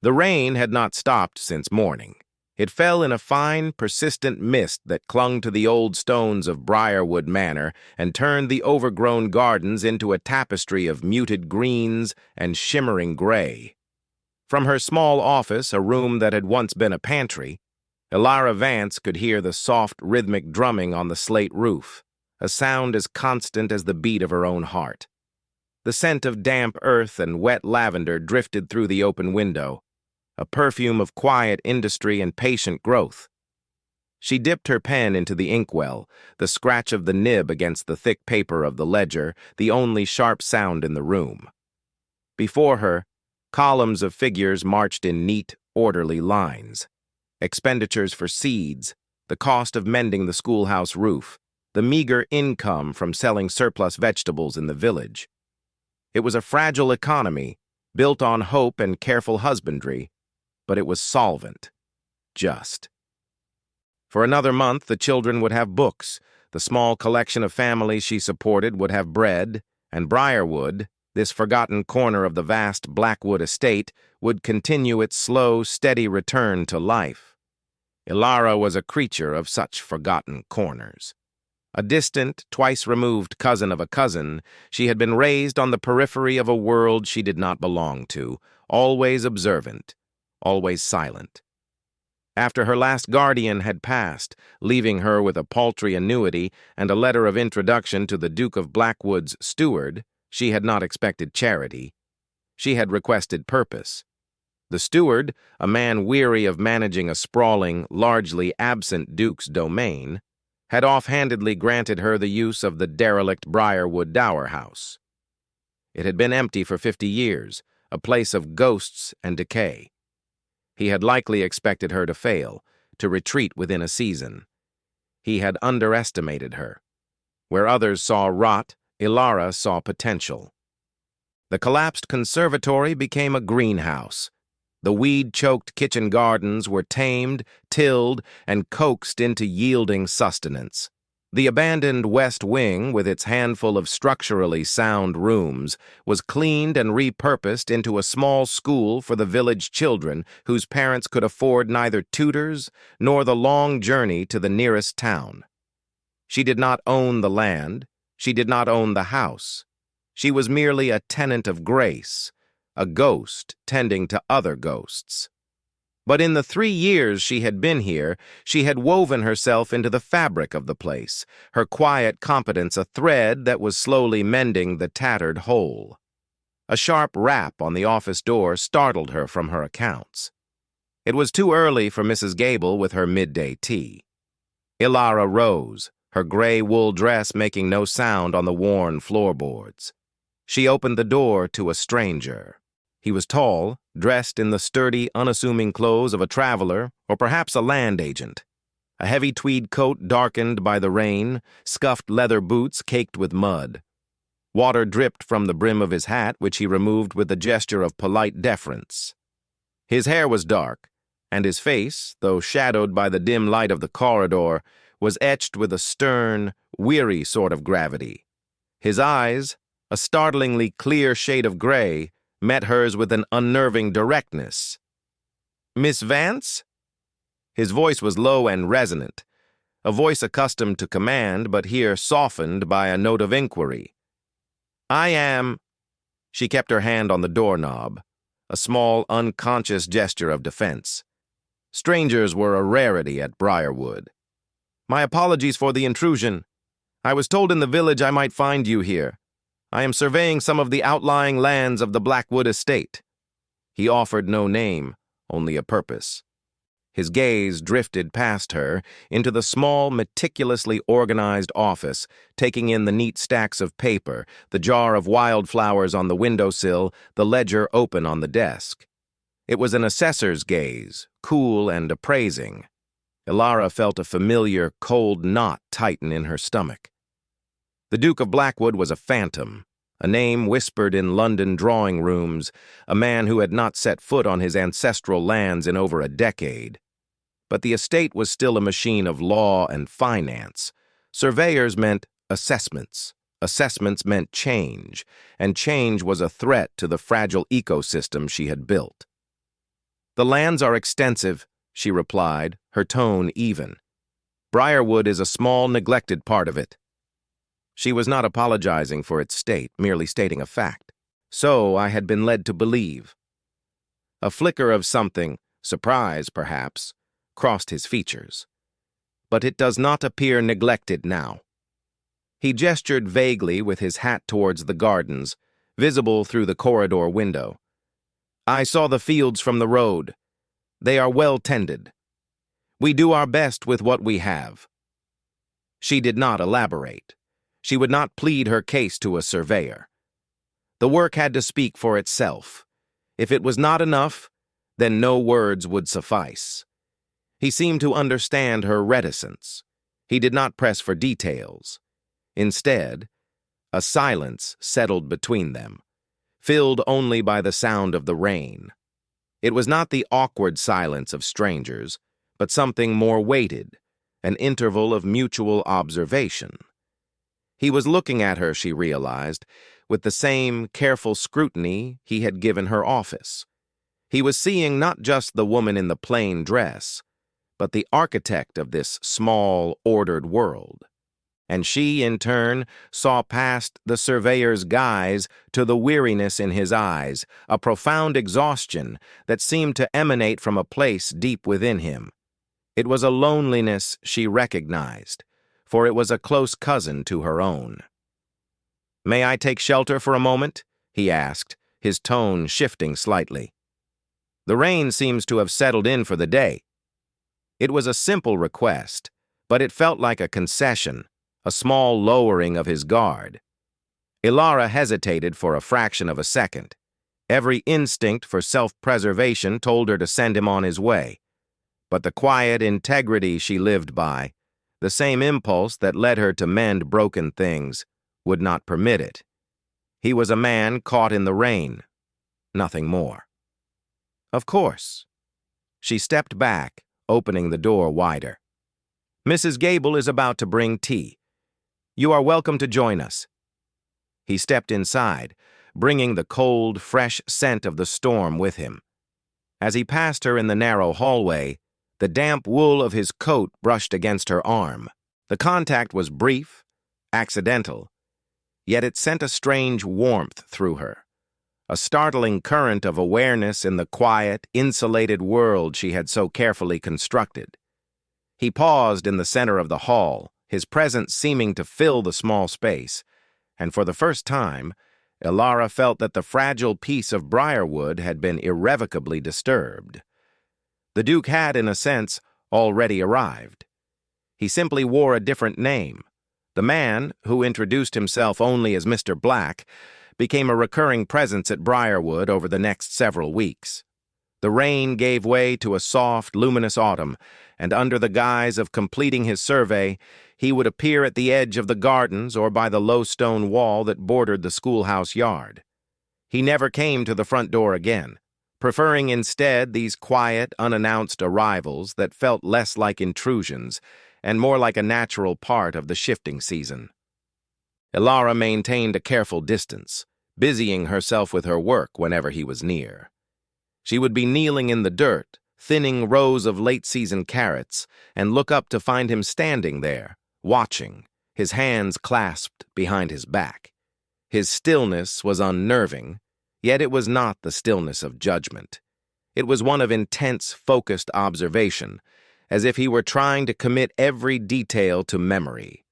The rain had not stopped since morning. It fell in a fine, persistent mist that clung to the old stones of Briarwood Manor and turned the overgrown gardens into a tapestry of muted greens and shimmering gray. From her small office, a room that had once been a pantry, Elara Vance could hear the soft, rhythmic drumming on the slate roof, a sound as constant as the beat of her own heart. The scent of damp earth and wet lavender drifted through the open window, a perfume of quiet industry and patient growth. She dipped her pen into the inkwell, the scratch of the nib against the thick paper of the ledger, the only sharp sound in the room. Before her, columns of figures marched in neat, orderly lines. Expenditures for seeds, the cost of mending the schoolhouse roof, the meager income from selling surplus vegetables in the village. It was a fragile economy, built on hope and careful husbandry, but it was solvent, just. For another month, the children would have books, the small collection of families she supported would have bread, and Briarwood, this forgotten corner of the vast Blackwood estate, would continue its slow, steady return to life. Elara was a creature of such forgotten corners. A distant, twice-removed cousin of a cousin, she had been raised on the periphery of a world she did not belong to, always observant, always silent. After her last guardian had passed, leaving her with a paltry annuity and a letter of introduction to the Duke of Blackwood's steward, she had not expected charity. She had requested purpose. The steward, a man weary of managing a sprawling, largely absent duke's domain, had offhandedly granted her the use of the derelict Briarwood dower house. It had been empty for 50 years, a place of ghosts and decay. He had likely expected her to fail, to retreat within a season. He had underestimated her. Where others saw rot, Elara saw potential. The collapsed conservatory became a greenhouse. The weed-choked kitchen gardens were tamed, tilled, and coaxed into yielding sustenance. The abandoned West Wing, with its handful of structurally sound rooms, was cleaned and repurposed into a small school for the village children whose parents could afford neither tutors nor the long journey to the nearest town. She did not own the land. She did not own the house. She was merely a tenant of grace, a ghost tending to other ghosts. But in the 3 years she had been here, she had woven herself into the fabric of the place, her quiet competence a thread that was slowly mending the tattered whole. A sharp rap on the office door startled her from her accounts. It was too early for Mrs. Gable with her midday tea. Elara rose, her gray wool dress making no sound on the worn floorboards. She opened the door to a stranger. He was tall, dressed in the sturdy, unassuming clothes of a traveler or perhaps a land agent. A heavy tweed coat darkened by the rain, scuffed leather boots caked with mud. Water dripped from the brim of his hat, which he removed with a gesture of polite deference. His hair was dark, and his face, though shadowed by the dim light of the corridor, was etched with a stern, weary sort of gravity. His eyes, a startlingly clear shade of gray, met hers with an unnerving directness. "Miss Vance?" His voice was low and resonant, a voice accustomed to command, but here softened by a note of inquiry. "I am—" She kept her hand on the doorknob, a small, unconscious gesture of defense. Strangers were a rarity at Briarwood. "My apologies for the intrusion. I was told in the village I might find you here. I am surveying some of the outlying lands of the Blackwood estate." He offered no name, only a purpose. His gaze drifted past her into the small, meticulously organized office, taking in the neat stacks of paper, the jar of wildflowers on the windowsill, the ledger open on the desk. It was an assessor's gaze, cool and appraising. Elara felt a familiar, cold knot tighten in her stomach. The Duke of Blackwood was a phantom, a name whispered in London drawing rooms, a man who had not set foot on his ancestral lands in over a decade. But the estate was still a machine of law and finance. Surveyors meant assessments. Assessments meant change, and change was a threat to the fragile ecosystem she had built. "The lands are extensive," she replied, her tone even. "Briarwood is a small, neglected part of it." She was not apologizing for its state, merely stating a fact. So I had been led to believe. A flicker of something, surprise perhaps, crossed his features. "But it does not appear neglected now." He gestured vaguely with his hat towards the gardens, visible through the corridor window. "I saw the fields from the road. They are well tended. We do our best with what we have." She did not elaborate. She would not plead her case to a surveyor. The work had to speak for itself. If it was not enough, then no words would suffice. He seemed to understand her reticence. He did not press for details. Instead, a silence settled between them, filled only by the sound of the rain. It was not the awkward silence of strangers, but something more weighted, an interval of mutual observation. He was looking at her, she realized, with the same careful scrutiny he had given her office. He was seeing not just the woman in the plain dress, but the architect of this small, ordered world. And she, in turn, saw past the surveyor's guise to the weariness in his eyes, a profound exhaustion that seemed to emanate from a place deep within him. It was a loneliness she recognized, for it was a close cousin to her own. "May I take shelter for a moment?" he asked, his tone shifting slightly. "The rain seems to have settled in for the day." It was a simple request, but it felt like a concession, a small lowering of his guard. Ilara hesitated for a fraction of a second. Every instinct for self-preservation told her to send him on his way. But the quiet integrity she lived by, the same impulse that led her to mend broken things, would not permit it. He was a man caught in the rain, nothing more. "Of course." She stepped back, opening the door wider. "Mrs. Gable is about to bring tea. You are welcome to join us." He stepped inside, bringing the cold, fresh scent of the storm with him. As he passed her in the narrow hallway, the damp wool of his coat brushed against her arm. The contact was brief, accidental, yet it sent a strange warmth through her, a startling current of awareness in the quiet, insulated world she had so carefully constructed. He paused in the center of the hall, his presence seeming to fill the small space, and for the first time, Ilara felt that the fragile peace of Briarwood had been irrevocably disturbed. The Duke had, in a sense, already arrived. He simply wore a different name. The man, who introduced himself only as Mr. Black, became a recurring presence at Briarwood over the next several weeks. The rain gave way to a soft, luminous autumn, and under the guise of completing his survey, he would appear at the edge of the gardens or by the low stone wall that bordered the schoolhouse yard. He never came to the front door again, preferring instead these quiet, unannounced arrivals that felt less like intrusions and more like a natural part of the shifting season. Ilara maintained a careful distance, busying herself with her work whenever he was near. She would be kneeling in the dirt, thinning rows of late-season carrots, and look up to find him standing there, watching, his hands clasped behind his back. His stillness was unnerving, yet it was not the stillness of judgment. It was one of intense, focused observation, as if he were trying to commit every detail to memory.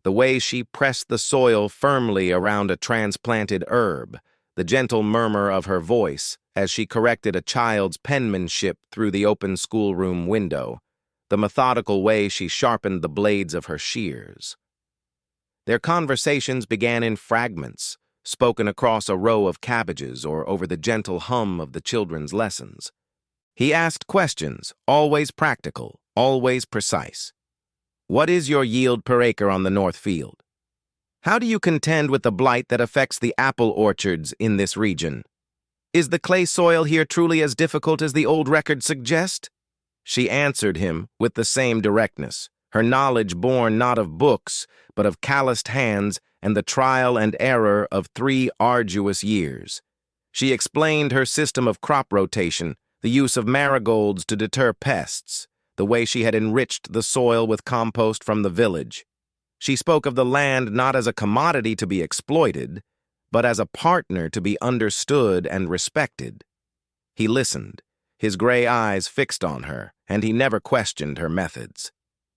The way she pressed the soil firmly around a transplanted herb, the gentle murmur of her voice as she corrected a child's penmanship through the open schoolroom window, the methodical way she sharpened the blades of her shears. Their conversations began in fragments, spoken across a row of cabbages or over the gentle hum of the children's lessons. He asked questions, always practical, always precise. "What is your yield per acre on the North Field? How do you contend with the blight that affects the apple orchards in this region? Is the clay soil here truly as difficult as the old records suggest?" She answered him with the same directness, her knowledge born not of books, but of calloused hands and the trial and error of 3 arduous years. She explained her system of crop rotation, The use of marigolds to deter pests, the way she had enriched the soil with compost from the village. She spoke of the land not as a commodity to be exploited, but as a partner to be understood and respected. He listened, his gray eyes fixed on her, and he never questioned her methods.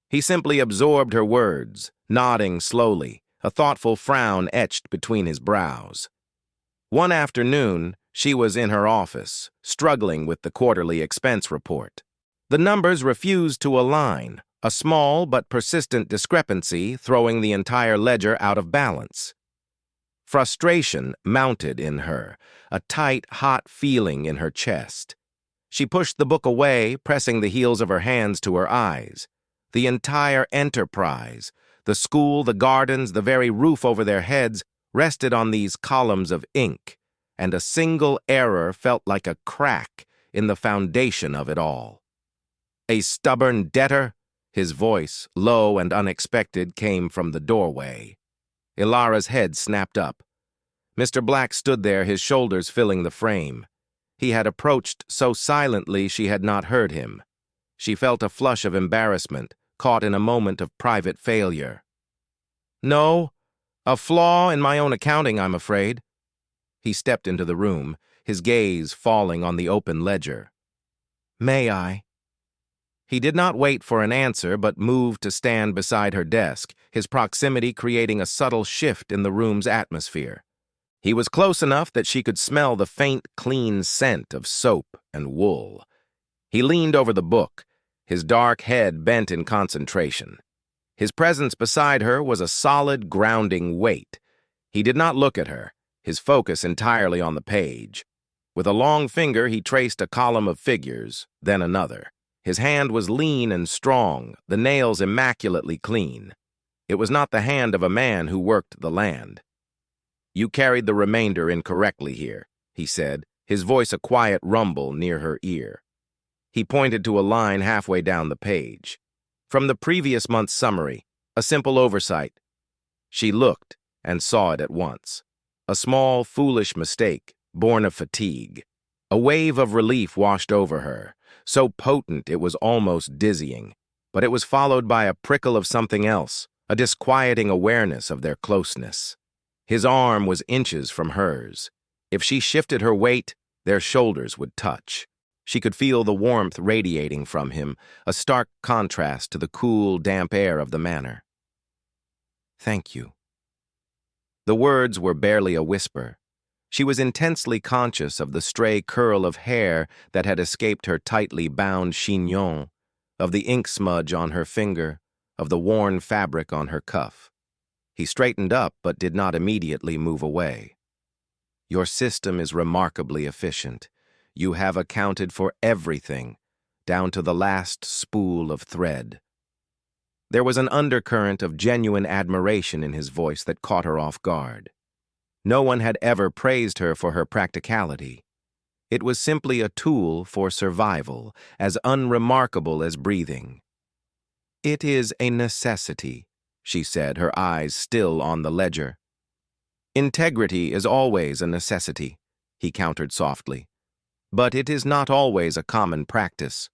He simply absorbed her words, nodding slowly, a thoughtful frown etched between his brows. One afternoon, she was in her office, struggling with the quarterly expense report. The numbers refused to align, a small but persistent discrepancy throwing the entire ledger out of balance. Frustration mounted in her, a tight, hot feeling in her chest. She pushed the book away, pressing the heels of her hands to her eyes. The entire enterprise, the school, the gardens, the very roof over their heads, rested on these columns of ink, and a single error felt like a crack in the foundation of it all. A stubborn debtor? His voice, low and unexpected, came from the doorway. Ilara's head snapped up. Mr. Black stood there, his shoulders filling the frame. He had approached so silently she had not heard him. She felt a flush of embarrassment, caught in a moment of private failure. "No, a flaw in my own accounting, I'm afraid." He stepped into the room, his gaze falling on the open ledger. "May I?" He did not wait for an answer, but moved to stand beside her desk, his proximity creating a subtle shift in the room's atmosphere. He was close enough that she could smell the faint, clean scent of soap and wool. He leaned over the book, his dark head bent in concentration. His presence beside her was a solid, grounding weight. He did not look at her, his focus entirely on the page. With a long finger, he traced a column of figures, then another. His hand was lean and strong, the nails immaculately clean. It was not the hand of a man who worked the land. "You carried the remainder incorrectly here," he said, his voice a quiet rumble near her ear. He pointed to a line halfway down the page. "From the previous month's summary, a simple oversight." She looked and saw it at once. A small, foolish mistake, born of fatigue. A wave of relief washed over her, so potent it was almost dizzying, but it was followed by a prickle of something else, a disquieting awareness of their closeness. His arm was inches from hers. If she shifted her weight, their shoulders would touch. She could feel the warmth radiating from him, a stark contrast to the cool, damp air of the manor. "Thank you." The words were barely a whisper. She was intensely conscious of the stray curl of hair that had escaped her tightly bound chignon, of the ink smudge on her finger, of the worn fabric on her cuff. He straightened up but did not immediately move away. "Your system is remarkably efficient. You have accounted for everything, down to the last spool of thread." There was an undercurrent of genuine admiration in his voice that caught her off guard. No one had ever praised her for her practicality. It was simply a tool for survival, as unremarkable as breathing. "It is a necessity," she said, her eyes still on the ledger. "Integrity is always a necessity," he countered softly. "But it is not always a common practice."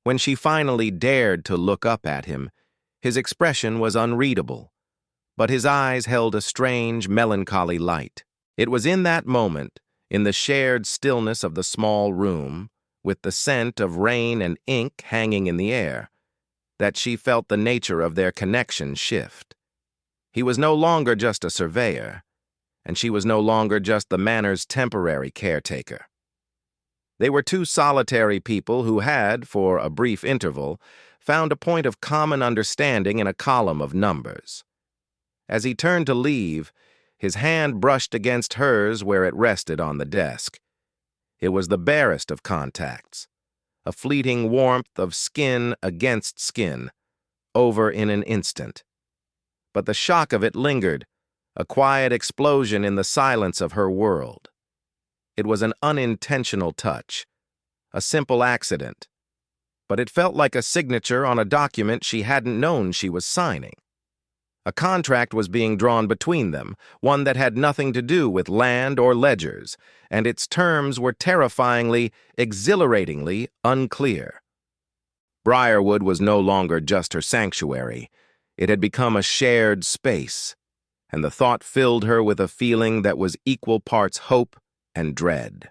When she finally dared to look up at him, his expression was unreadable, but his eyes held a strange, melancholy light. It was in that moment, in the shared stillness of the small room, with the scent of rain and ink hanging in the air, that she felt the nature of their connection shift. He was no longer just a surveyor, and she was no longer just the manor's temporary caretaker. They were two solitary people who had, for a brief interval, found a point of common understanding in a column of numbers. As he turned to leave, his hand brushed against hers where it rested on the desk. It was the barest of contacts, a fleeting warmth of skin against skin, over in an instant. But the shock of it lingered, a quiet explosion in the silence of her world. It was an unintentional touch, a simple accident, but it felt like a signature on a document she hadn't known she was signing. A contract was being drawn between them, one that had nothing to do with land or ledgers, and its terms were terrifyingly, exhilaratingly unclear. Briarwood was no longer just her sanctuary. It had become a shared space, and the thought filled her with a feeling that was equal parts hope and dread.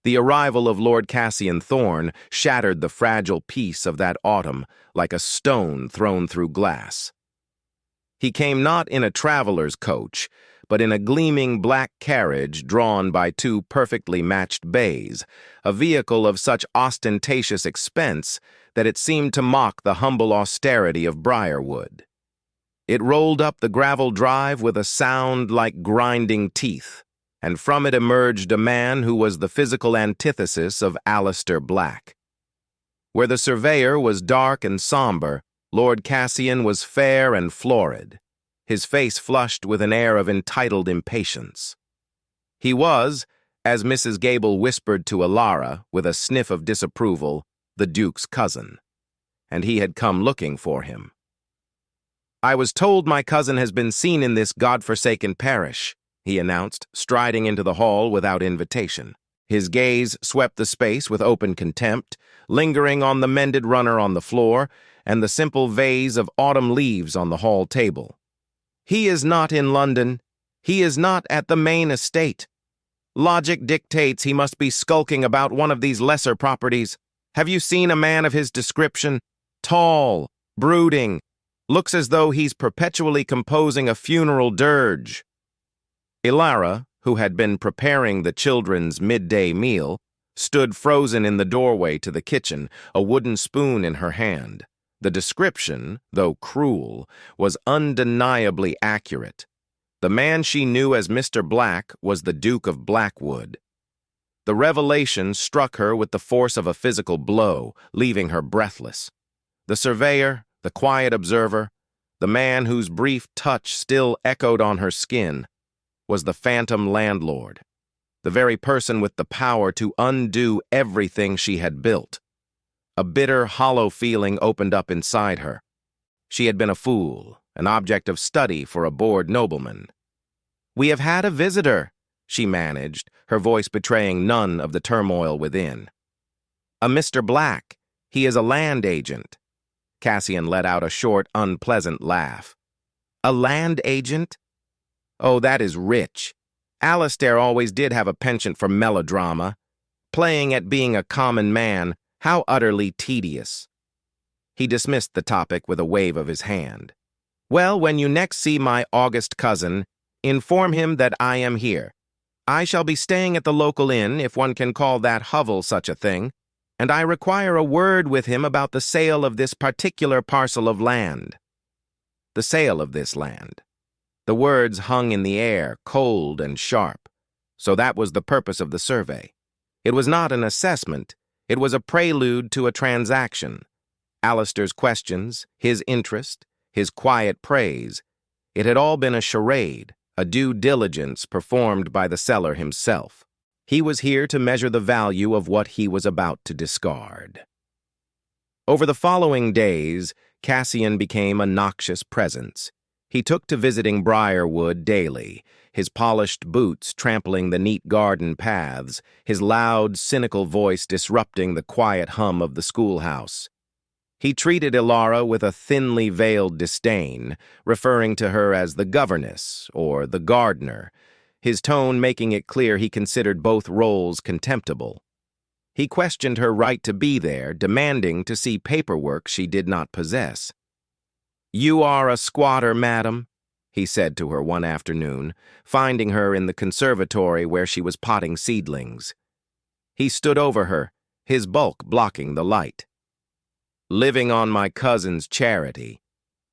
The arrival of Lord Cassian Thorne shattered the fragile peace of that autumn like a stone thrown through glass. He came not in a traveler's coach, but in a gleaming black carriage drawn by two perfectly matched bays, a vehicle of such ostentatious expense that it seemed to mock the humble austerity of Briarwood. It rolled up the gravel drive with a sound like grinding teeth, and from it emerged a man who was the physical antithesis of Alistair Black. Where the surveyor was dark and somber, Lord Cassian was fair and florid, his face flushed with an air of entitled impatience. He was, as Mrs. Gable whispered to Alara with a sniff of disapproval, the Duke's cousin, and he had come looking for him. "I was told my cousin has been seen in this godforsaken parish," he announced, striding into the hall without invitation. His gaze swept the space with open contempt, lingering on the mended runner on the floor and the simple vase of autumn leaves on the hall table. "He is not in London. He is not at the main estate. Logic dictates he must be skulking about one of these lesser properties. Have you seen a man of his description? Tall, brooding, looks as though he's perpetually composing a funeral dirge." Ilara, who had been preparing the children's midday meal, stood frozen in the doorway to the kitchen, a wooden spoon in her hand. The description, though cruel, was undeniably accurate. The man she knew as Mr. Black was the Duke of Blackwood. The revelation struck her with the force of a physical blow, leaving her breathless. The surveyor, the quiet observer, the man whose brief touch still echoed on her skin, was the phantom landlord, the very person with the power to undo everything she had built. A bitter, hollow feeling opened up inside her. She had been a fool, an object of study for a bored nobleman. "We have had a visitor," she managed, her voice betraying none of the turmoil within. "A Mr. Black. He is a land agent." Cassian let out a short, unpleasant laugh. "A land agent? Oh, that is rich. Alistair always did have a penchant for melodrama. Playing at being a common man, how utterly tedious." He dismissed the topic with a wave of his hand. "Well, when you next see my august cousin, inform him that I am here. I shall be staying at the local inn, if one can call that hovel such a thing, and I require a word with him about the sale of this particular parcel of land." The sale of this land. The words hung in the air, cold and sharp. So that was the purpose of the survey. It was not an assessment. It was a prelude to a transaction. Alistair's questions, his interest, his quiet praise, it had all been a charade, a due diligence performed by the seller himself. He was here to measure the value of what he was about to discard. Over the following days, Cassian became a noxious presence. He took to visiting Briarwood daily, his polished boots trampling the neat garden paths, his loud, cynical voice disrupting the quiet hum of the schoolhouse. He treated Ilara with a thinly veiled disdain, referring to her as the governess or the gardener, his tone making it clear he considered both roles contemptible. He questioned her right to be there, demanding to see paperwork she did not possess. "You are a squatter, madam," he said to her one afternoon, finding her in the conservatory where she was potting seedlings. He stood over her, his bulk blocking the light. "Living on my cousin's charity.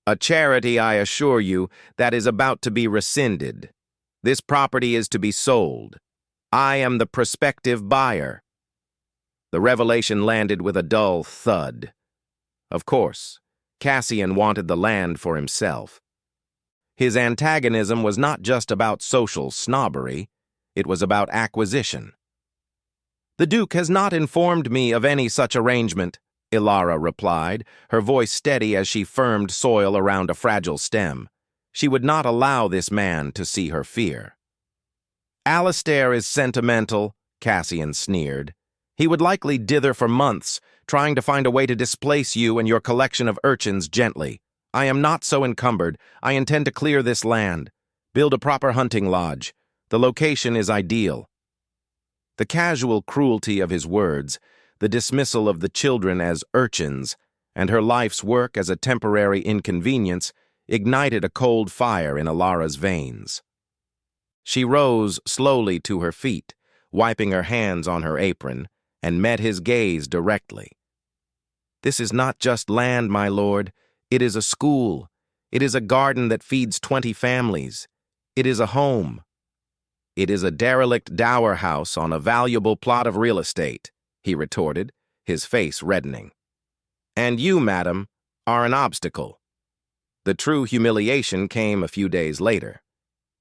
A charity, I assure you, that is about to be rescinded. This property is to be sold. I am the prospective buyer." The revelation landed with a dull thud. Of course, Cassian wanted the land for himself. His antagonism was not just about social snobbery, it was about acquisition. "The Duke has not informed me of any such arrangement," Ilara replied, her voice steady as she firmed soil around a fragile stem. She would not allow this man to see her fear. Alistair is sentimental, Cassian sneered. He would likely dither for months, trying to find a way to displace you and your collection of urchins gently. I am not so encumbered. I intend to clear this land. Build a proper hunting lodge. The location is ideal. The casual cruelty of his words, the dismissal of the children as urchins, and her life's work as a temporary inconvenience ignited a cold fire in Ilara's veins. She rose slowly to her feet, wiping her hands on her apron, and met his gaze directly. This is not just land, my lord. It is a school. It is a garden that feeds 20 families. It is a home. It is a derelict dower house on a valuable plot of real estate, he retorted, his face reddening. And you, madam, are an obstacle. The true humiliation came a few days later.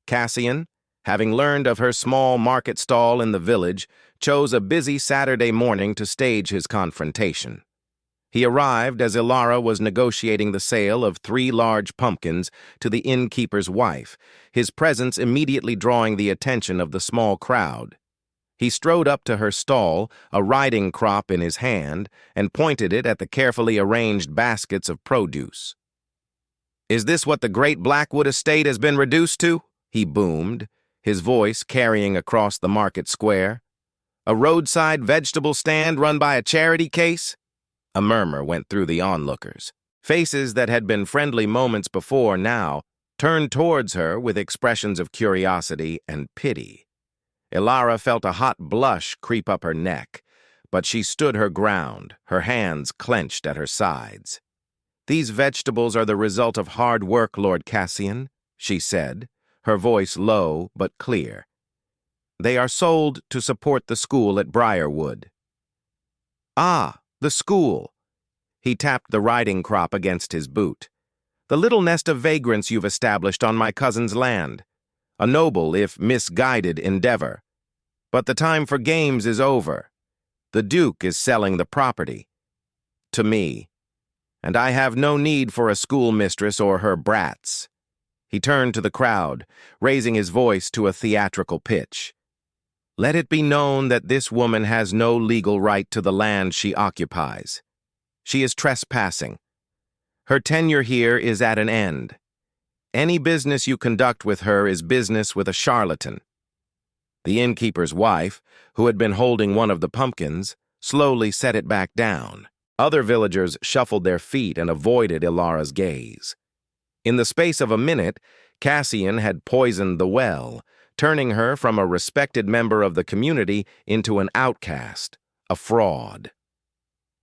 Cassian, having learned of her small market stall in the village, chose a busy Saturday morning to stage his confrontation. He arrived as Ilara was negotiating the sale of 3 large pumpkins to the innkeeper's wife, his presence immediately drawing the attention of the small crowd. He strode up to her stall, a riding crop in his hand, and pointed it at the carefully arranged baskets of produce. "Is this what the great Blackwood estate has been reduced to?" he boomed, his voice carrying across the market square. "A roadside vegetable stand run by a charity case?" A murmur went through the onlookers. Faces that had been friendly moments before now turned towards her with expressions of curiosity and pity. Ilara felt a hot blush creep up her neck, but she stood her ground, her hands clenched at her sides. "These vegetables are the result of hard work, Lord Cassian," she said, her voice low but clear. "They are sold to support the school at Briarwood." "Ah, the school." He tapped the riding crop against his boot. "The little nest of vagrants you've established on my cousin's land. A noble, if misguided, endeavor. But the time for games is over. The Duke is selling the property. To me. And I have no need for a schoolmistress or her brats." He turned to the crowd, raising his voice to a theatrical pitch. "Let it be known that this woman has no legal right to the land she occupies. She is trespassing. Her tenure here is at an end. Any business you conduct with her is business with a charlatan." The innkeeper's wife, who had been holding one of the pumpkins, slowly set it back down. Other villagers shuffled their feet and avoided Ilara's gaze. In the space of a minute, Cassian had poisoned the well, turning her from a respected member of the community into an outcast, a fraud.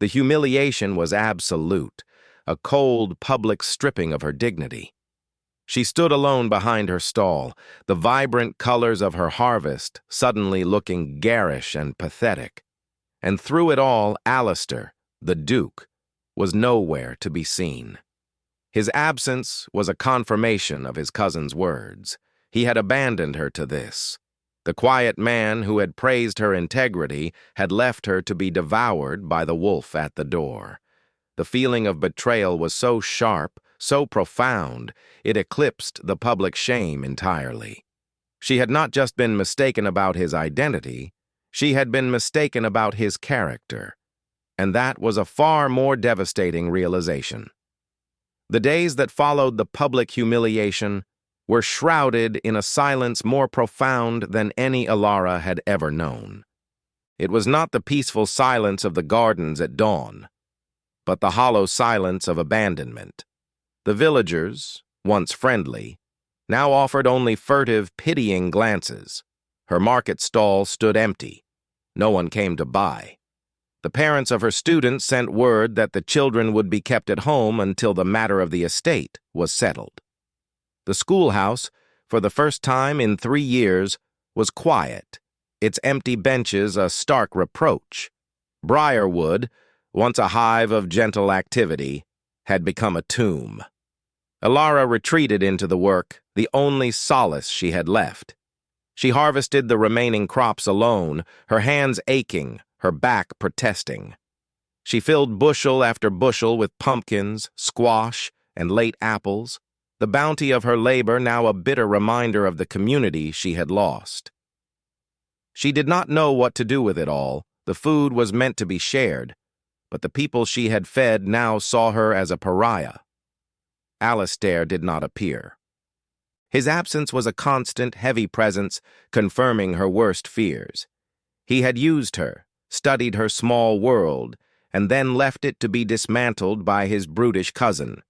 The humiliation was absolute, a cold public stripping of her dignity. She stood alone behind her stall, the vibrant colors of her harvest suddenly looking garish and pathetic. And through it all, Alistair, the Duke, was nowhere to be seen. His absence was a confirmation of his cousin's words. He had abandoned her to this. The quiet man who had praised her integrity had left her to be devoured by the wolf at the door. The feeling of betrayal was so sharp, so profound, it eclipsed the public shame entirely. She had not just been mistaken about his identity, she had been mistaken about his character. And that was a far more devastating realization. The days that followed the public humiliation were shrouded in a silence more profound than any Ilara had ever known. It was not the peaceful silence of the gardens at dawn, but the hollow silence of abandonment. The villagers, once friendly, now offered only furtive, pitying glances. Her market stall stood empty. No one came to buy. The parents of her students sent word that the children would be kept at home until the matter of the estate was settled. The schoolhouse, for the first time in 3 years, was quiet, its empty benches a stark reproach. Briarwood, once a hive of gentle activity, had become a tomb. Ilara retreated into the work, the only solace she had left. She harvested the remaining crops alone, her hands aching, her back protesting. She filled bushel after bushel with pumpkins, squash, and late apples, the bounty of her labor now a bitter reminder of the community she had lost. She did not know what to do with it all. The food was meant to be shared, but the people she had fed now saw her as a pariah. Alistair did not appear. His absence was a constant, heavy presence, confirming her worst fears. He had used her, studied her small world, and then left it to be dismantled by his brutish cousin.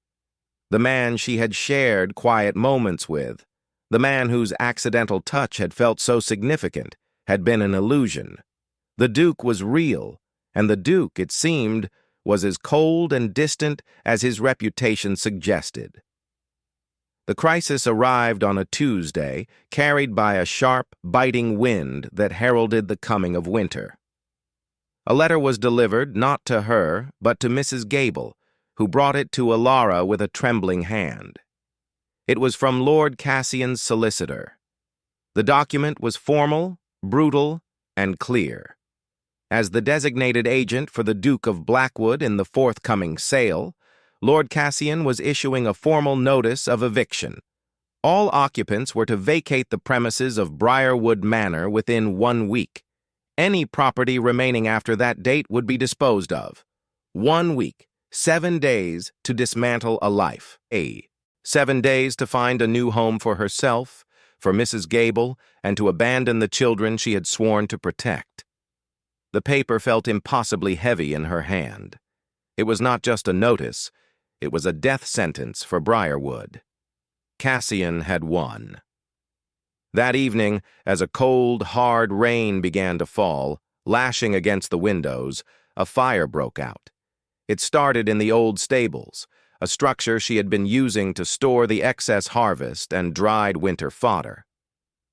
The man she had shared quiet moments with, the man whose accidental touch had felt so significant, had been an illusion. The Duke was real, and the Duke, it seemed, was as cold and distant as his reputation suggested. The crisis arrived on a Tuesday, carried by a sharp, biting wind that heralded the coming of winter. A letter was delivered not to her, but to Mrs. Gable, who brought it to Alara with a trembling hand. It was from Lord Cassian's solicitor. The document was formal, brutal, and clear. As the designated agent for the Duke of Blackwood in the forthcoming sale, Lord Cassian was issuing a formal notice of eviction. All occupants were to vacate the premises of Briarwood Manor within 1 week. Any property remaining after that date would be disposed of. 1 week, 7 days to dismantle a life. 7 days to find a new home for herself, for Mrs. Gable, and to abandon the children she had sworn to protect. The paper felt impossibly heavy in her hand. It was not just a notice, it was a death sentence for Briarwood. Cassian had won. That evening, as a cold, hard rain began to fall, lashing against the windows, a fire broke out. It started in the old stables, a structure she had been using to store the excess harvest and dried winter fodder.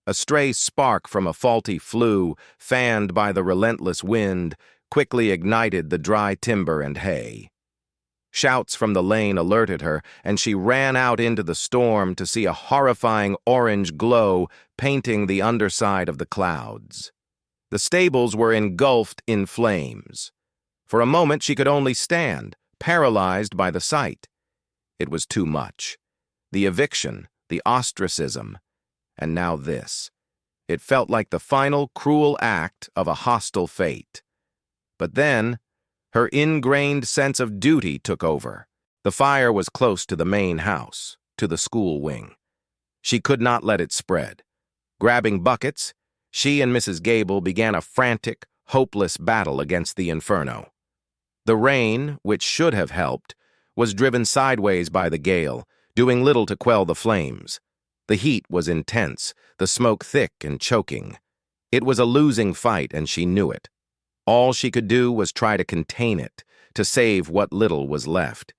A stray spark from a faulty flue, fanned by the relentless wind, quickly ignited the dry timber and hay. Shouts from the lane alerted her, and she ran out into the storm to see a horrifying orange glow painting the underside of the clouds. The stables were engulfed in flames. For a moment she could only stand, paralyzed by the sight. It was too much. The eviction, the ostracism, and now this. It felt like the final cruel act of a hostile fate. But then, her ingrained sense of duty took over. The fire was close to the main house, to the school wing. She could not let it spread. Grabbing buckets, she and Mrs. Gable began a frantic, hopeless battle against the inferno. The rain, which should have helped, was driven sideways by the gale, doing little to quell the flames. The heat was intense, the smoke thick and choking. It was a losing fight, and she knew it. All she could do was try to contain it, to save what little was left.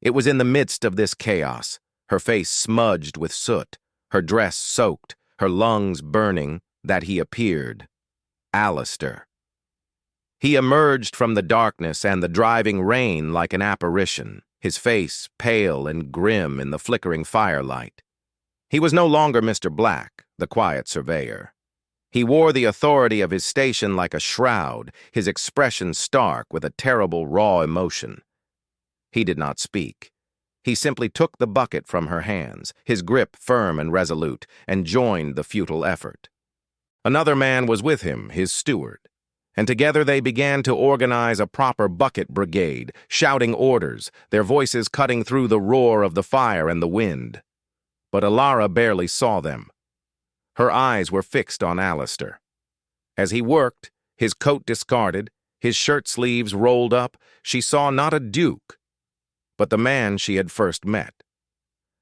It was in the midst of this chaos, her face smudged with soot, her dress soaked, her lungs burning, that he appeared. Alistair. He emerged from the darkness and the driving rain like an apparition, his face pale and grim in the flickering firelight. He was no longer Mr. Black, the quiet surveyor. He wore the authority of his station like a shroud, his expression stark with a terrible raw emotion. He did not speak. He simply took the bucket from her hands, his grip firm and resolute, and joined the futile effort. Another man was with him, his steward, and together they began to organize a proper bucket brigade, shouting orders, their voices cutting through the roar of the fire and the wind. But Alara barely saw them. Her eyes were fixed on Alistair. As he worked, his coat discarded, his shirt sleeves rolled up, she saw not a duke, but the man she had first met.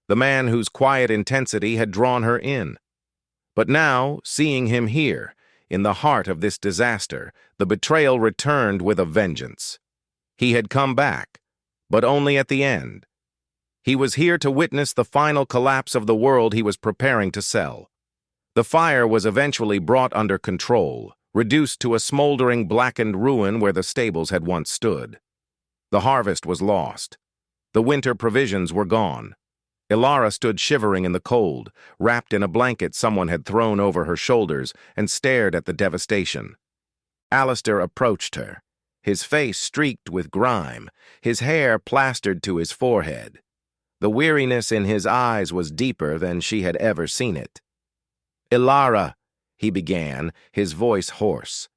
The man whose quiet intensity had drawn her in. But now, seeing him here, in the heart of this disaster, the betrayal returned with a vengeance. He had come back, but only at the end. He was here to witness the final collapse of the world he was preparing to sell. The fire was eventually brought under control, reduced to a smoldering blackened ruin where the stables had once stood. The harvest was lost. The winter provisions were gone. Ilara stood shivering in the cold, wrapped in a blanket someone had thrown over her shoulders, and stared at the devastation. Alistair approached her, his face streaked with grime, his hair plastered to his forehead. The weariness in his eyes was deeper than she had ever seen it. "Ilara," he began, his voice hoarse.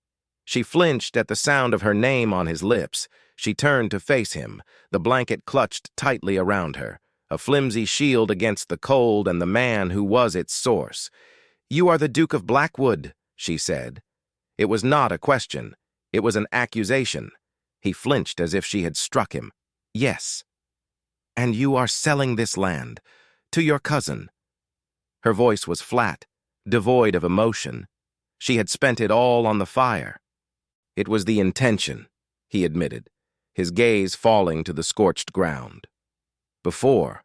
She flinched at the sound of her name on his lips. She turned to face him, the blanket clutched tightly around her, a flimsy shield against the cold and the man who was its source. "You are the Duke of Blackwood," she said. It was not a question. It was an accusation. He flinched as if she had struck him. "Yes." "And you are selling this land to your cousin." Her voice was flat, devoid of emotion. She had spent it all on the fire. "It was the intention," he admitted, his gaze falling to the scorched ground. "Before,"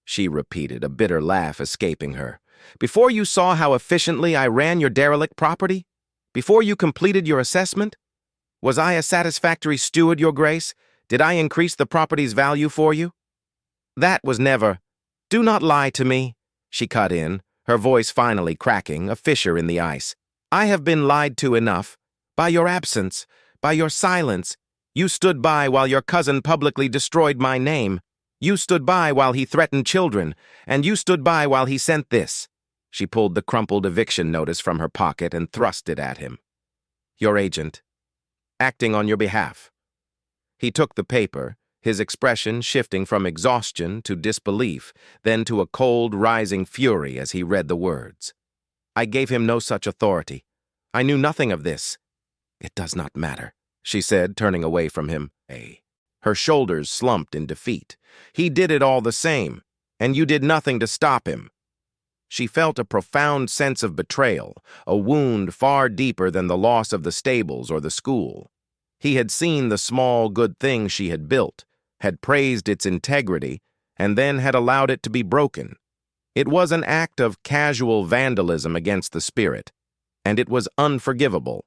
she repeated, a bitter laugh escaping her. "Before you saw how efficiently I ran your derelict property? Before you completed your assessment? Was I a satisfactory steward, Your Grace? Did I increase the property's value for you?" "That was never—" "Do not lie to me," she cut in, her voice finally cracking, a fissure in the ice. "I have been lied to enough. By your absence, by your silence. You stood by while your cousin publicly destroyed my name. You stood by while he threatened children, and you stood by while he sent this." She pulled the crumpled eviction notice from her pocket and thrust it at him. "Your agent, acting on your behalf." He took the paper, his expression shifting from exhaustion to disbelief, then to a cold, rising fury as he read the words. "I gave him no such authority. I knew nothing of this." "It does not matter," she said, turning away from him. Her shoulders slumped in defeat. "He did it all the same, and you did nothing to stop him." She felt a profound sense of betrayal, a wound far deeper than the loss of the stables or the school. He had seen the small, good thing she had built, had praised its integrity, and then had allowed it to be broken. It was an act of casual vandalism against the spirit, and it was unforgivable.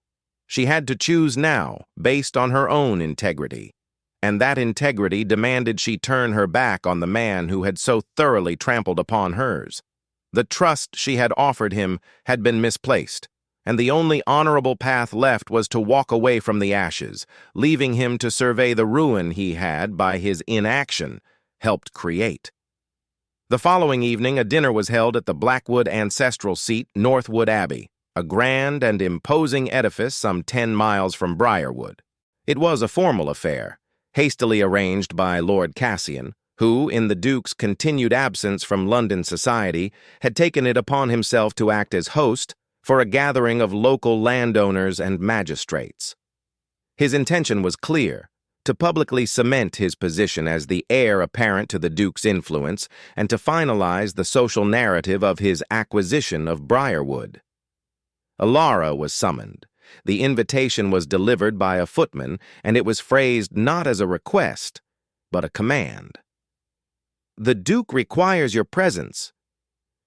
She had to choose now, based on her own integrity, and that integrity demanded she turn her back on the man who had so thoroughly trampled upon hers. The trust she had offered him had been misplaced, and the only honorable path left was to walk away from the ashes, leaving him to survey the ruin he had, by his inaction, helped create. The following evening, a dinner was held at the Blackwood ancestral seat, Northwood Abbey, a grand and imposing edifice some 10 miles from Briarwood. It was a formal affair, hastily arranged by Lord Cassian, who, in the Duke's continued absence from London society, had taken it upon himself to act as host for a gathering of local landowners and magistrates. His intention was clear: to publicly cement his position as the heir apparent to the Duke's influence and to finalize the social narrative of his acquisition of Briarwood. Ilara was summoned. The invitation was delivered by a footman, and it was phrased not as a request, but a command. "The Duke requires your presence."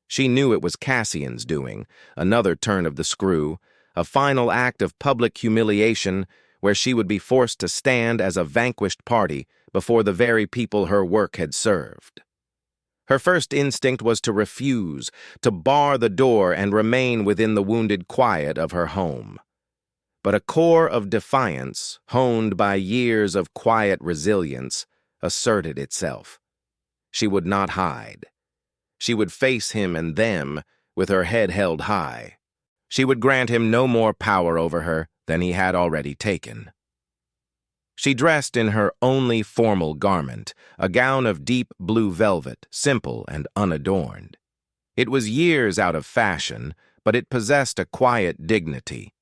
She knew it was Cassian's doing, another turn of the screw, a final act of public humiliation where she would be forced to stand as a vanquished party before the very people her work had served. Her first instinct was to refuse, to bar the door and remain within the wounded quiet of her home. But a core of defiance, honed by years of quiet resilience, asserted itself. She would not hide. She would face him and them with her head held high. She would grant him no more power over her than he had already taken. She dressed in her only formal garment, a gown of deep blue velvet, simple and unadorned. It was years out of fashion, but it possessed a quiet dignity.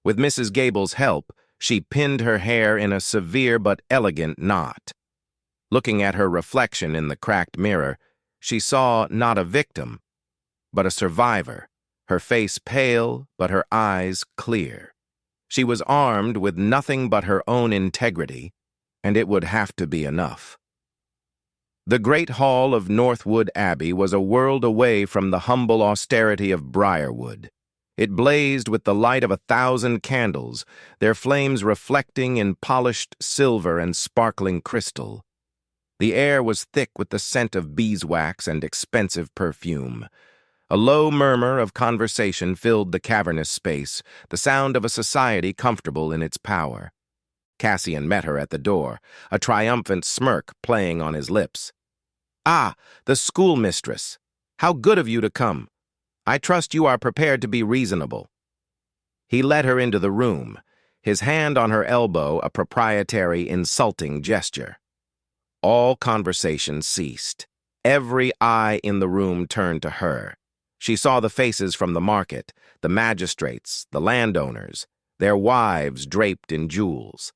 With Mrs. Gable's help, she pinned her hair in a severe but elegant knot. Looking at her reflection in the cracked mirror, she saw not a victim, but a survivor, her face pale but her eyes clear. She was armed with nothing but her own integrity, and it would have to be enough. The great hall of Northwood Abbey was a world away from the humble austerity of Briarwood. It blazed with the light of 1,000 candles, their flames reflecting in polished silver and sparkling crystal. The air was thick with the scent of beeswax and expensive perfume. A low murmur of conversation filled the cavernous space, the sound of a society comfortable in its power. Cassian met her at the door, a triumphant smirk playing on his lips. "Ah, the schoolmistress! How good of you to come! I trust you are prepared to be reasonable." He led her into the room, his hand on her elbow a proprietary, insulting gesture. All conversation ceased. Every eye in the room turned to her. She saw the faces from the market, the magistrates, the landowners, their wives draped in jewels.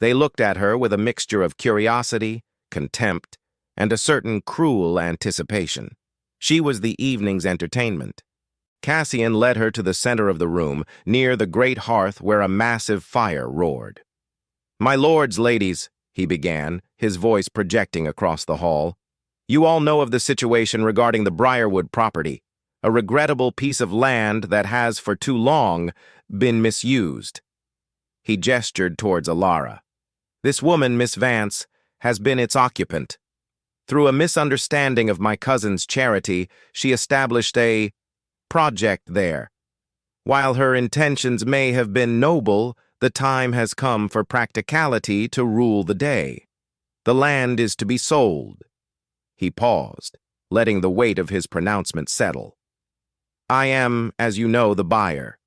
They looked at her with a mixture of curiosity, contempt, and a certain cruel anticipation. She was the evening's entertainment. Cassian led her to the center of the room, near the great hearth where a massive fire roared. "My lords, ladies," he began, his voice projecting across the hall, "you all know of the situation regarding the Briarwood property, a regrettable piece of land that has for too long been misused." He gestured towards Alara. "This woman, Miss Vance, has been its occupant. Through a misunderstanding of my cousin's charity, she established a project there. While her intentions may have been noble, the time has come for practicality to rule the day. The land is to be sold." He paused, letting the weight of his pronouncement settle. "I am, as you know, the buyer,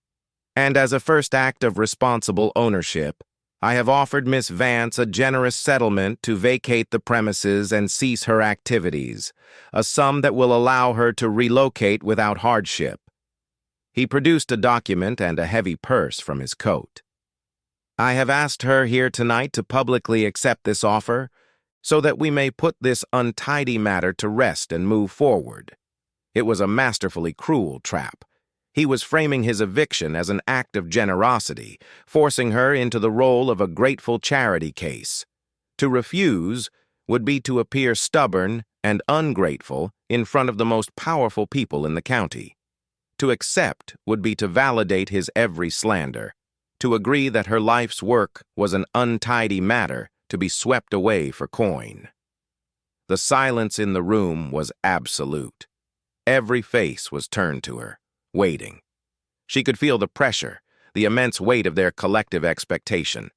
and as a first act of responsible ownership, I have offered Miss Vance a generous settlement to vacate the premises and cease her activities, a sum that will allow her to relocate without hardship." He produced a document and a heavy purse from his coat. "I have asked her here tonight to publicly accept this offer, so that we may put this untidy matter to rest and move forward." It was a masterfully cruel trap. He was framing his eviction as an act of generosity, forcing her into the role of a grateful charity case. To refuse would be to appear stubborn and ungrateful in front of the most powerful people in the county. To accept would be to validate his every slander, to agree that her life's work was an untidy matter to be swept away for coin. The silence in the room was absolute. Every face was turned to her, waiting. She could feel the pressure, the immense weight of their collective expectation.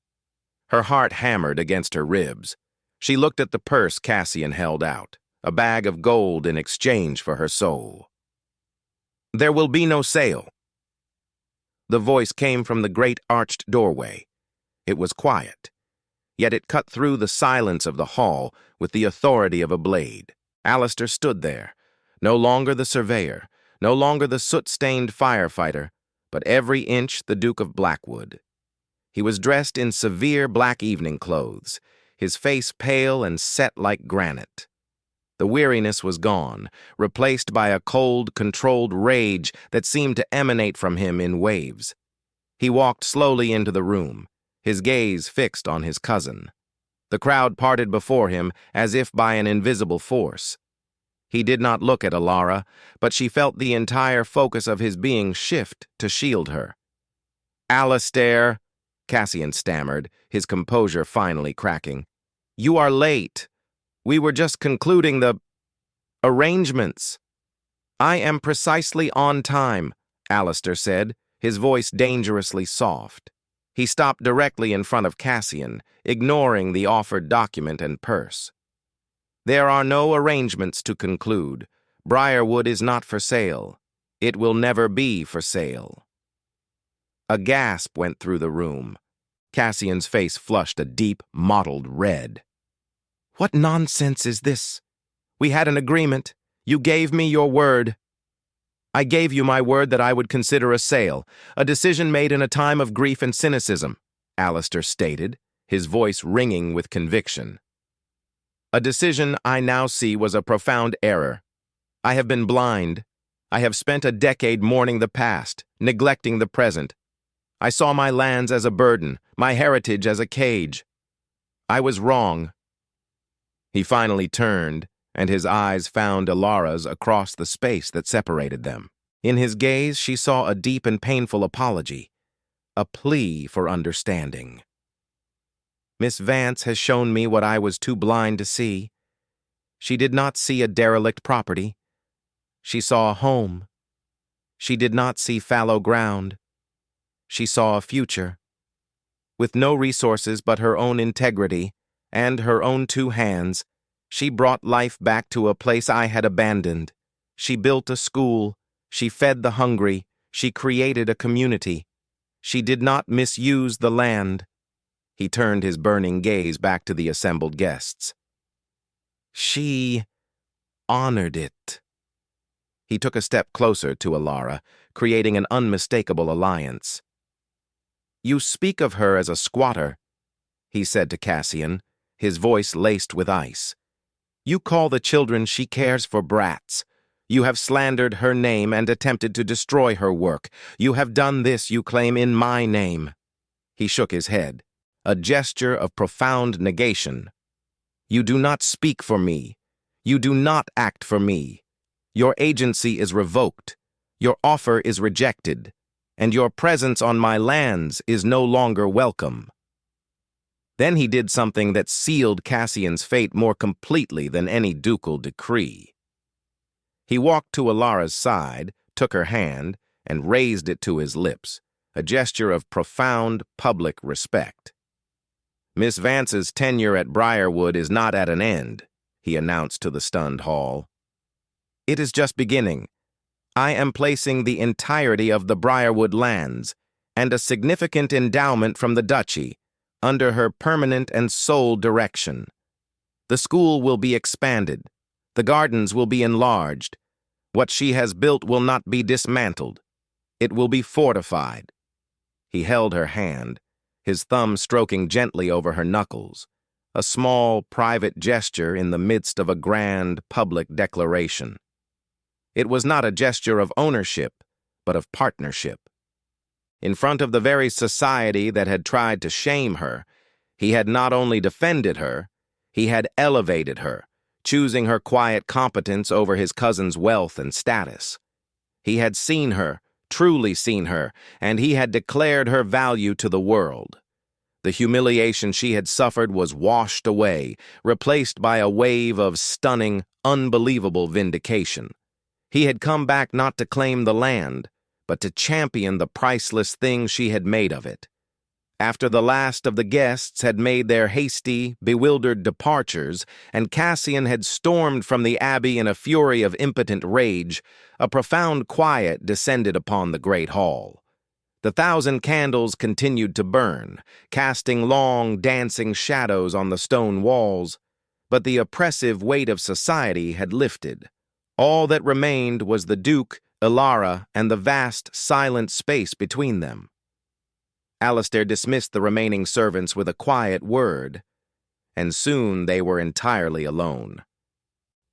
Her heart hammered against her ribs. She looked at the purse Cassian held out, a bag of gold in exchange for her soul. "There will be no sale." The voice came from the great arched doorway. It was quiet, yet it cut through the silence of the hall with the authority of a blade. Alistair stood there, no longer the surveyor, no longer the soot-stained firefighter, but every inch the Duke of Blackwood. He was dressed in severe black evening clothes, his face pale and set like granite. The weariness was gone, replaced by a cold, controlled rage that seemed to emanate from him in waves. He walked slowly into the room, his gaze fixed on his cousin. The crowd parted before him as if by an invisible force. He did not look at Alara, but she felt the entire focus of his being shift to shield her. "Alistair," Cassian stammered, his composure finally cracking. "You are late. We were just concluding the arrangements." "I am precisely on time," Alistair said, his voice dangerously soft. He stopped directly in front of Cassian, ignoring the offered document and purse. "There are no arrangements to conclude. Briarwood is not for sale. It will never be for sale." A gasp went through the room. Cassian's face flushed a deep, mottled red. "What nonsense is this? We had an agreement. You gave me your word." "I gave you my word that I would consider a sale, a decision made in a time of grief and cynicism," Alistair stated, his voice ringing with conviction. "A decision I now see was a profound error. I have been blind. I have spent a decade mourning the past, neglecting the present. I saw my lands as a burden, my heritage as a cage. I was wrong." He finally turned, and his eyes found Alara's across the space that separated them. In his gaze, she saw a deep and painful apology, a plea for understanding. "Miss Vance has shown me what I was too blind to see. She did not see a derelict property. She saw a home, She did not see fallow ground. She saw a future. With no resources but her own integrity and her own 2 hands, she brought life back to a place I had abandoned. She built a school. She fed the hungry. She created a community. She did not misuse the land. He turned his burning gaze back to the assembled guests. She honored it. He took a step closer to Alara, creating an unmistakable alliance. You speak of her as a squatter, he said to Cassian, his voice laced with ice. You call the children she cares for brats. You have slandered her name and attempted to destroy her work. You have done this, you claim, in my name. He shook his head, a gesture of profound negation. You do not speak for me. You do not act for me. Your agency is revoked. Your offer is rejected. And your presence on my lands is no longer welcome. Then he did something that sealed Cassian's fate more completely than any ducal decree. He walked to Alara's side, took her hand, and raised it to his lips, a gesture of profound public respect. Miss Vance's tenure at Briarwood is not at an end, he announced to the stunned hall. It is just beginning. I am placing the entirety of the Briarwood lands and a significant endowment from the duchy under her permanent and sole direction. The school will be expanded. The gardens will be enlarged. What she has built will not be dismantled. It will be fortified. He held her hand, his thumb stroking gently over her knuckles, a small, private gesture in the midst of a grand, public declaration. It was not a gesture of ownership, but of partnership. In front of the very society that had tried to shame her, he had not only defended her, he had elevated her, choosing her quiet competence over his cousin's wealth and status. He had seen her, truly seen her, and he had declared her value to the world. The humiliation she had suffered was washed away, replaced by a wave of stunning, unbelievable vindication. He had come back not to claim the land, but to champion the priceless thing she had made of it. After the last of the guests had made their hasty, bewildered departures, and Cassian had stormed from the abbey in a fury of impotent rage, a profound quiet descended upon the great hall. The 1,000 candles continued to burn, casting long, dancing shadows on the stone walls, but the oppressive weight of society had lifted. All that remained was the Duke, Alara, and the vast, silent space between them. Alistair dismissed the remaining servants with a quiet word, and soon they were entirely alone.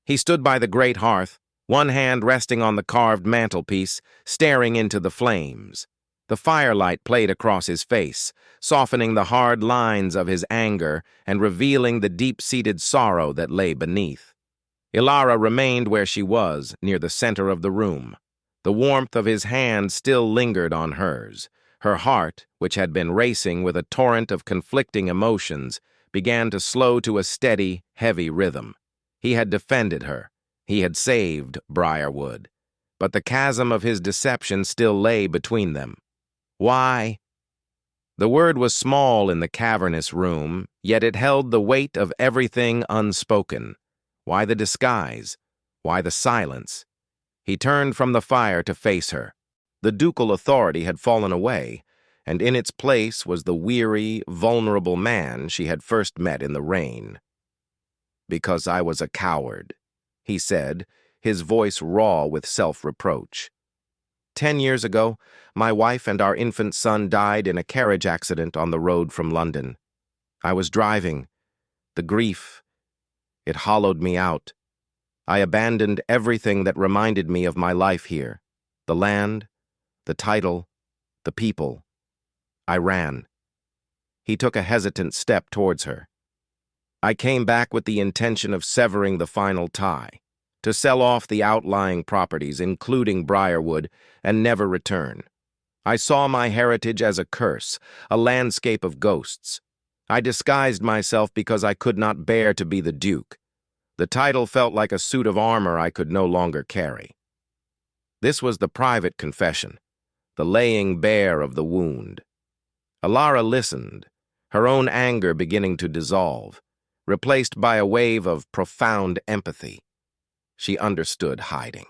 He stood by the great hearth, one hand resting on the carved mantelpiece, staring into the flames. The firelight played across his face, softening the hard lines of his anger and revealing the deep-seated sorrow that lay beneath. Alara remained where she was, near the center of the room. The warmth of his hand still lingered on hers. Her heart, which had been racing with a torrent of conflicting emotions, began to slow to a steady, heavy rhythm. He had defended her. He had saved Briarwood. But the chasm of his deception still lay between them. Why? The word was small in the cavernous room, yet it held the weight of everything unspoken. Why the disguise? Why the silence? He turned from the fire to face her. The ducal authority had fallen away, and in its place was the weary, vulnerable man she had first met in the rain. Because I was a coward, he said, his voice raw with self-reproach. 10 years ago, my wife and our infant son died in a carriage accident on the road from London. I was driving. The grief, it hollowed me out. I abandoned everything that reminded me of my life here. The land, the title, the people. I ran. He took a hesitant step towards her. I came back with the intention of severing the final tie, to sell off the outlying properties, including Briarwood, and never return. I saw my heritage as a curse, a landscape of ghosts. I disguised myself because I could not bear to be the Duke. The title felt like a suit of armor I could no longer carry. This was the private confession, the laying bare of the wound. Alara listened, her own anger beginning to dissolve, replaced by a wave of profound empathy. She understood hiding.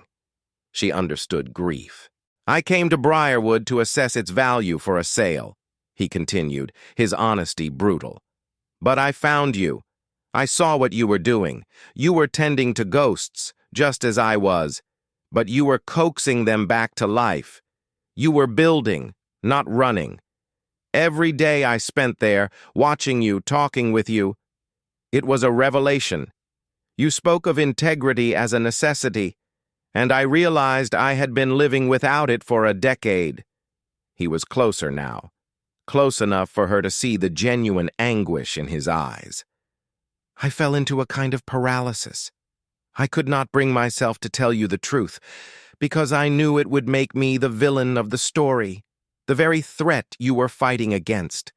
She understood grief. "I came to Briarwood to assess its value for a sale," he continued, his honesty brutal. "But I found you. I saw what you were doing. You were tending to ghosts, just as I was. But you were coaxing them back to life. You were building, not running. Every day I spent there, watching you, talking with you, it was a revelation. You spoke of integrity as a necessity, and I realized I had been living without it for a decade." He was closer now, close enough for her to see the genuine anguish in his eyes. "I fell into a kind of paralysis. I could not bring myself to tell you the truth, because I knew it would make me the villain of the story, the very threat you were fighting against.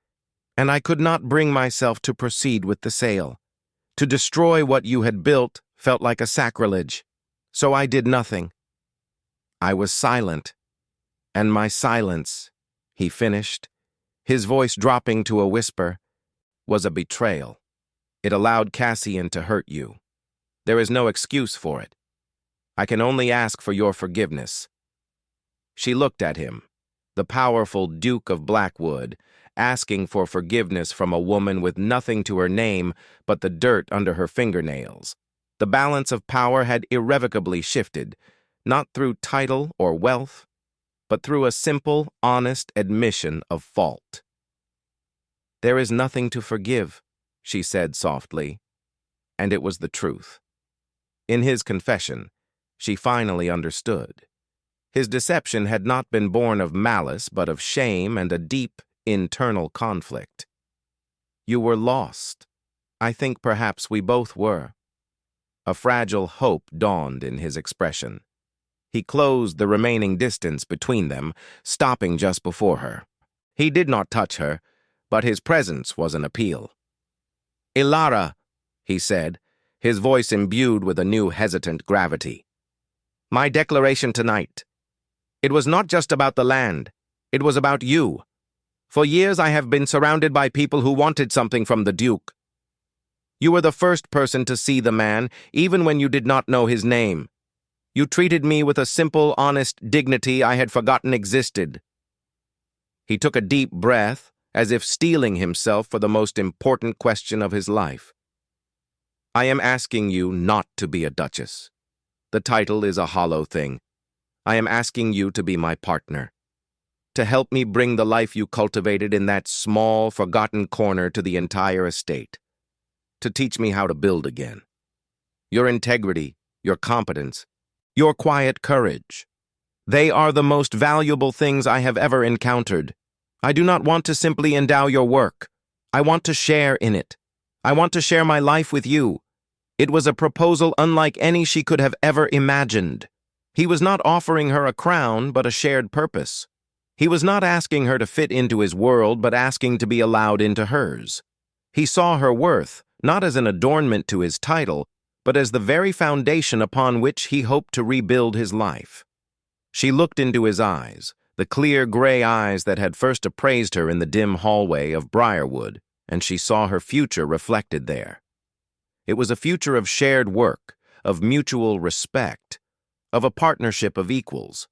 And I could not bring myself to proceed with the sale. To destroy what you had built felt like a sacrilege, so I did nothing. I was silent, and my silence," he finished, his voice dropping to a whisper, "was a betrayal. It allowed Cassian to hurt you. There is no excuse for it. I can only ask for your forgiveness." She looked at him, the powerful Duke of Blackwood, asking for forgiveness from a woman with nothing to her name but the dirt under her fingernails. The balance of power had irrevocably shifted, not through title or wealth, but through a simple, honest admission of fault. "There is nothing to forgive," she said softly, and it was the truth. In his confession, she finally understood. His deception had not been born of malice, but of shame and a deep, internal conflict. "You were lost. I think perhaps we both were." A fragile hope dawned in his expression. He closed the remaining distance between them, stopping just before her. He did not touch her, but his presence was an appeal. "Ilara," he said, his voice imbued with a new hesitant gravity. "My declaration tonight. It was not just about the land. It was about you. For years I have been surrounded by people who wanted something from the Duke. You were the first person to see the man, even when you did not know his name. You treated me with a simple, honest dignity I had forgotten existed." He took a deep breath, as if steeling himself for the most important question of his life. "I am asking you not to be a duchess. The title is a hollow thing. I am asking you to be my partner, to help me bring the life you cultivated in that small, forgotten corner to the entire estate, to teach me how to build again. Your integrity, your competence, your quiet courage, they are the most valuable things I have ever encountered. I do not want to simply endow your work. I want to share in it. I want to share my life with you." It was a proposal unlike any she could have ever imagined. He was not offering her a crown, but a shared purpose. He was not asking her to fit into his world, but asking to be allowed into hers. He saw her worth, not as an adornment to his title, but as the very foundation upon which he hoped to rebuild his life. She looked into his eyes, the clear gray eyes that had first appraised her in the dim hallway of Briarwood, and she saw her future reflected there. It was a future of shared work, of mutual respect, of a partnership of equals.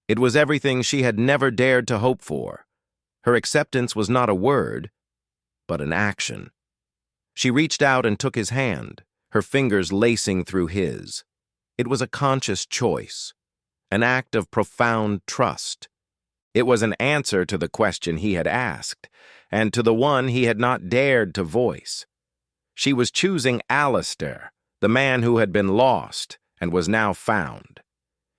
It was everything she had never dared to hope for. Her acceptance was not a word, but an action. She reached out and took his hand, her fingers lacing through his. It was a conscious choice, an act of profound trust. It was an answer to the question he had asked, and to the one he had not dared to voice. She was choosing Alistair, the man who had been lost and was now found.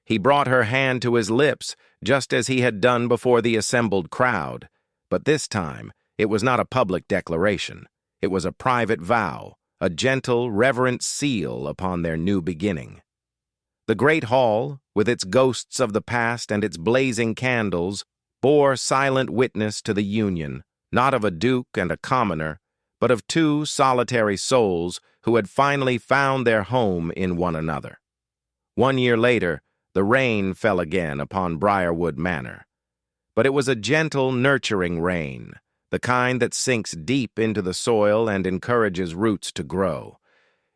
He brought her hand to his lips, just as he had done before the assembled crowd, but this time it was not a public declaration. It was a private vow, a gentle, reverent seal upon their new beginning. The great hall, with its ghosts of the past and its blazing candles, bore silent witness to the union, not of a duke and a commoner, but of two solitary souls who had finally found their home in one another. 1 year later, The rain fell again upon Briarwood Manor. But it was a gentle, nurturing rain, the kind that sinks deep into the soil and encourages roots to grow.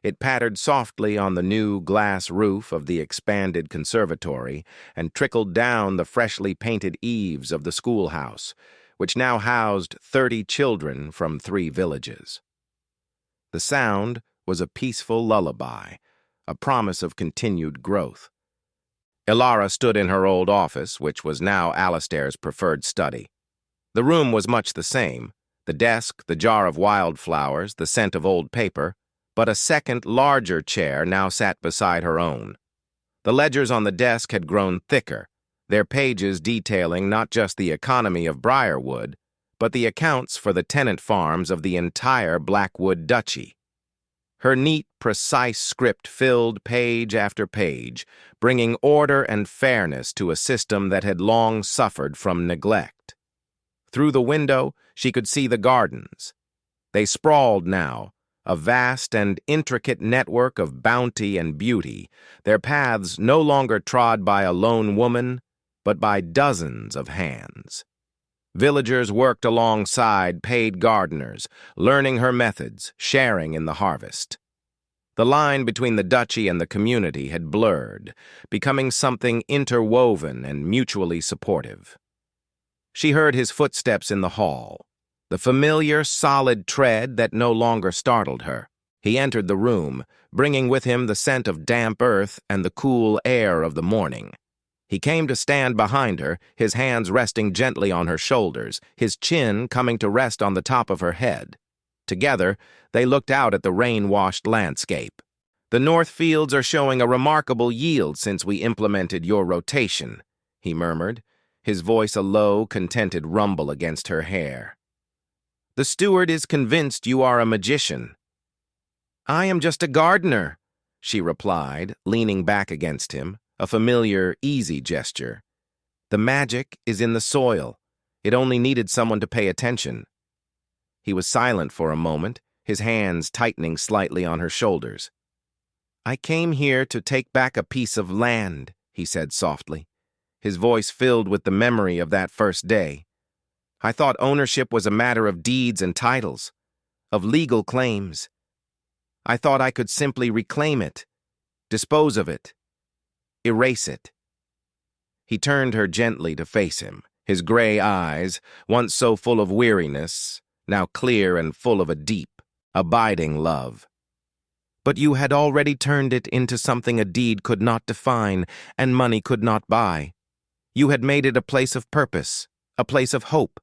It pattered softly on the new glass roof of the expanded conservatory and trickled down the freshly painted eaves of the schoolhouse, which now housed 30 children from 3 villages. The sound was a peaceful lullaby, a promise of continued growth. Ilara stood in her old office, which was now Alistair's preferred study. The room was much the same, the desk, the jar of wildflowers, the scent of old paper, but a second, larger chair now sat beside her own. The ledgers on the desk had grown thicker, their pages detailing not just the economy of Briarwood, but the accounts for the tenant farms of the entire Blackwood Duchy. Her neat, precise script filled page after page, bringing order and fairness to a system that had long suffered from neglect. Through the window, she could see the gardens. They sprawled now, a vast and intricate network of bounty and beauty, their paths no longer trod by a lone woman, but by dozens of hands. Villagers worked alongside paid gardeners, learning her methods, sharing in the harvest. The line between the duchy and the community had blurred, becoming something interwoven and mutually supportive. She heard his footsteps in the hall, the familiar, solid tread that no longer startled her. He entered the room, bringing with him the scent of damp earth and the cool air of the morning. He came to stand behind her, his hands resting gently on her shoulders, his chin coming to rest on the top of her head. Together, they looked out at the rain-washed landscape. "The North Fields are showing a remarkable yield since we implemented your rotation," he murmured, his voice a low, contented rumble against her hair. "The steward is convinced you are a magician." "I am just a gardener," she replied, leaning back against him, a familiar, easy gesture. "The magic is in the soil. It only needed someone to pay attention." He was silent for a moment, his hands tightening slightly on her shoulders. "I came here to take back a piece of land," he said softly, his voice filled with the memory of that first day. "I thought ownership was a matter of deeds and titles, of legal claims. I thought I could simply reclaim it, dispose of it, erase it." He turned her gently to face him, his gray eyes, once so full of weariness, now clear and full of a deep, abiding love. "But you had already turned it into something a deed could not define and money could not buy. You had made it a place of purpose, a place of hope.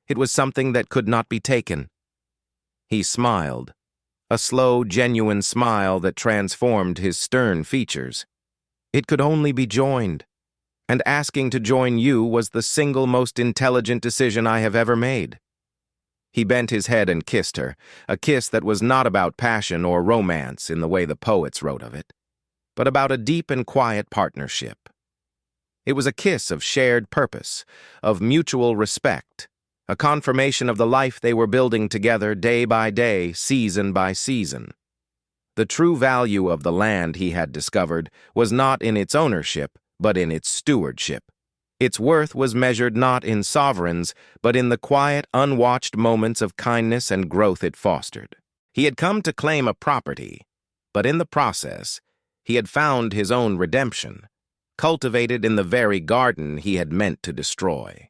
It was something that could not be taken." He smiled, a slow, genuine smile that transformed his stern features. "It could only be joined, and asking to join you was the single most intelligent decision I have ever made." He bent his head and kissed her, a kiss that was not about passion or romance in the way the poets wrote of it, but about a deep and quiet partnership. It was a kiss of shared purpose, of mutual respect, a confirmation of the life they were building together day by day, season by season. The true value of the land, he had discovered, was not in its ownership, but in its stewardship. Its worth was measured not in sovereigns, but in the quiet, unwatched moments of kindness and growth it fostered. He had come to claim a property, but in the process, he had found his own redemption, cultivated in the very garden he had meant to destroy.